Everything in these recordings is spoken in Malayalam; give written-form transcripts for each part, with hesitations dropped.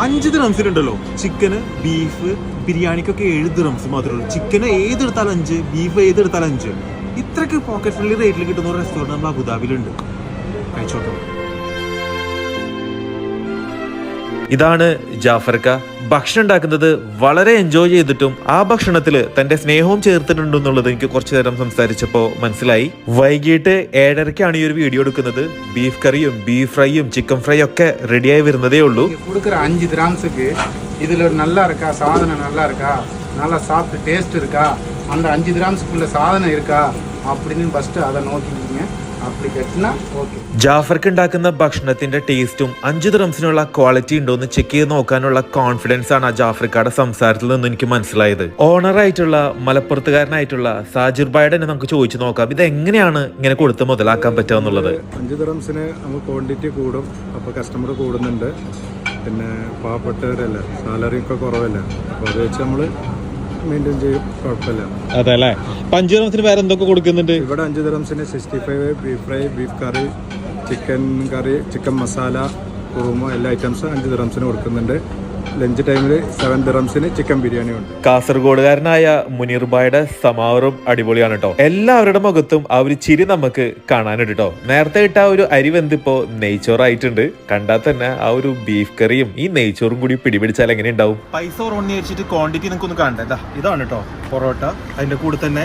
5 ദിറംസിലുണ്ടല്ലോ ചിക്കന്, ബീഫ്, ബിരിയാണിക്കൊക്കെ 7 ദിറംസ് മാത്രമേ ഉള്ളൂ. ചിക്കന് ഏതെടുത്താലും 5, ബീഫ് ഏതെടുത്താലും 5. ഇത്രയ്ക്ക് പോക്കറ്റ് ഫ്രണ്ട്ലി റേറ്റിൽ കിട്ടുന്ന ഒരു റെസ്റ്റോറൻറ്റ് നമ്മൾ അബുദാബിയിലുണ്ട്. കഴിച്ചോട്ടോ. ഇതാണ് ജാഫർക്ക. ഭക്ഷണം ഉണ്ടാക്കുന്നത് വളരെ എൻജോയ് ചെയ്തിട്ടും ആ ഭക്ഷണത്തിൽ തന്റെ സ്നേഹവും ചേർത്തിട്ടുണ്ടെന്നുള്ളത് എനിക്ക് കുറച്ചു നേരം സംസാരിച്ചപ്പോൾ മനസ്സിലായി. വൈകിട്ട് 7:30ക്കാണ് ഈ ഒരു വീഡിയോ എടുക്കുന്നത്. ബീഫ് കറിയും ബീഫ് ഫ്രൈയും ചിക്കൻ ഫ്രൈ ഒക്കെ റെഡിയായി വരുന്നതേ ഉള്ളൂ. 5 ദിറംஸுக்கு இதுல நல்லா இருக்கா, சாதனம் நல்லா இருக்கா, நல்லா சாப்பிட்டு டேஸ்ட் இருக்கா, அந்த 5 ദിറംஸுக்குள்ள சாதனம் இருக்கா அப்படின்னு ஃபர்ஸ்ட் அதை നോക്കിக்கிங்க. ജാഫർക്ക് ഉണ്ടാക്കുന്ന ഭക്ഷണത്തിന്റെ ടേസ്റ്റും 5 ദിറംസിനുള്ള ക്വാളിറ്റി ഉണ്ടോ എന്ന് ചെക്ക് ചെയ്ത് നോക്കാനുള്ള കോൺഫിഡൻസ് ആണ് ആ ജാഫർക്കയുടെ സംസാരത്തിൽ നിന്ന് എനിക്ക് മനസ്സിലായത്. ഓണറായിട്ടുള്ള മലപ്പുറത്തുകാരനായിട്ടുള്ള സാജിർ ഭായിയുടെ തന്നെ നമുക്ക് ചോദിച്ചു നോക്കാം, ഇത് എങ്ങനെയാണ് ഇങ്ങനെ കൊടുത്ത് മുതലാക്കാൻ പറ്റുക എന്നുള്ളത്. 5 ദിറംസിന് നമുക്ക് ക്വാണ്ടിറ്റി കൂടും, അപ്പോൾ കസ്റ്റമർ കൂടുന്നുണ്ട്. പിന്നെ പാവപ്പെട്ടവരല്ല, സാലറി ഒക്കെ കുറവല്ല, അപ്പോൾ അത് വെച്ച് നമ്മൾ മെയിൻറ്റെയിൻ ചെയ്യും, കുഴപ്പമില്ല. അതെ അല്ലേ. 5 ദിറംസിന് വേറെ എന്തൊക്കെ കൊടുക്കുന്നുണ്ട് ഇവിടെ? 5 ദിറംസിന് 65 ബീഫ് ഫ്രൈ, ബീഫ് കറി, ചിക്കൻ കറി, ചിക്കൻ മസാല, കുറുമ എല്ലാ ഐറ്റംസും 5 ദിറംസിന് കൊടുക്കുന്നുണ്ട്. ലഞ്ച് ടൈമിൽ 7 ദിറംസിന് ചിക്കൻ ബിരിയാണി ഉണ്ട്. കാസർഗോഡുകാരനായ മുനീർ ഭായിയുടെ സമാവറും അടിപൊളിയാണ് കേട്ടോ. എല്ലാവരുടെ മുഖത്തും ആ ഒരു ചിരി നമുക്ക് കാണാനുണ്ട് കേട്ടോ. നേരത്തെ ഇട്ട ഒരു അരി വെന്തിപ്പോ നെയ്ച്ചോറായിട്ടുണ്ട്. കണ്ടാൽ തന്നെ ആ ഒരു ബീഫ് കറിയും ഈ നെയ്ച്ചോറും കൂടി പിടിപിടിച്ചാൽ എങ്ങനെ ഉണ്ടാവും. പൈസ കുറവെന്ന് വിചാരിച്ചിട്ട് ക്വാണ്ടിറ്റി നിങ്ങൾക്ക് ഒന്ന് കാണണ്ട. ഇതാണ് കേട്ടോ പൊറോട്ട, അതിന്റെ കൂടെ തന്നെ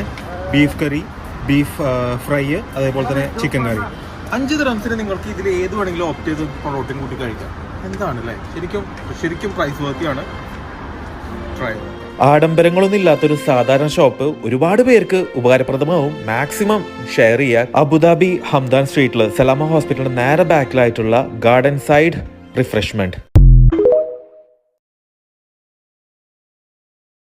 ബീഫ് കറി, ബീഫ് ഫ്രൈ, അതേപോലെ തന്നെ ചിക്കൻ കറി. 5 ദിറംസിന് നിങ്ങൾക്ക് ഇതിൽ ഏത് വേണമെങ്കിലും ഓപ്റ്റ് ചെയ്ത് പൊറോട്ടയും കൂട്ടി കഴിക്കാം. എന്താണല്ലേ, ശരിക്കും പ്രൈസ് വർത്തിയാണ്. ട്രൈ. ആഡംബരങ്ങളൊന്നും ഇല്ലാത്തൊരു സാധാരണ ഷോപ്പ് ഒരുപാട് പേർക്ക് ഉപകാരപ്രദമാവും. മാക്സിമം ഷെയർ ചെയ്യുക. അബുദാബി ഹംദാൻ സ്ട്രീറ്റിൽ സലാമ ഹോസ്പിറ്റലിന്റെ നേരെ ബാക്കിലായിട്ടുള്ള ഗാർഡൻ സൈഡ് റിഫ്രഷ്മെന്റ്.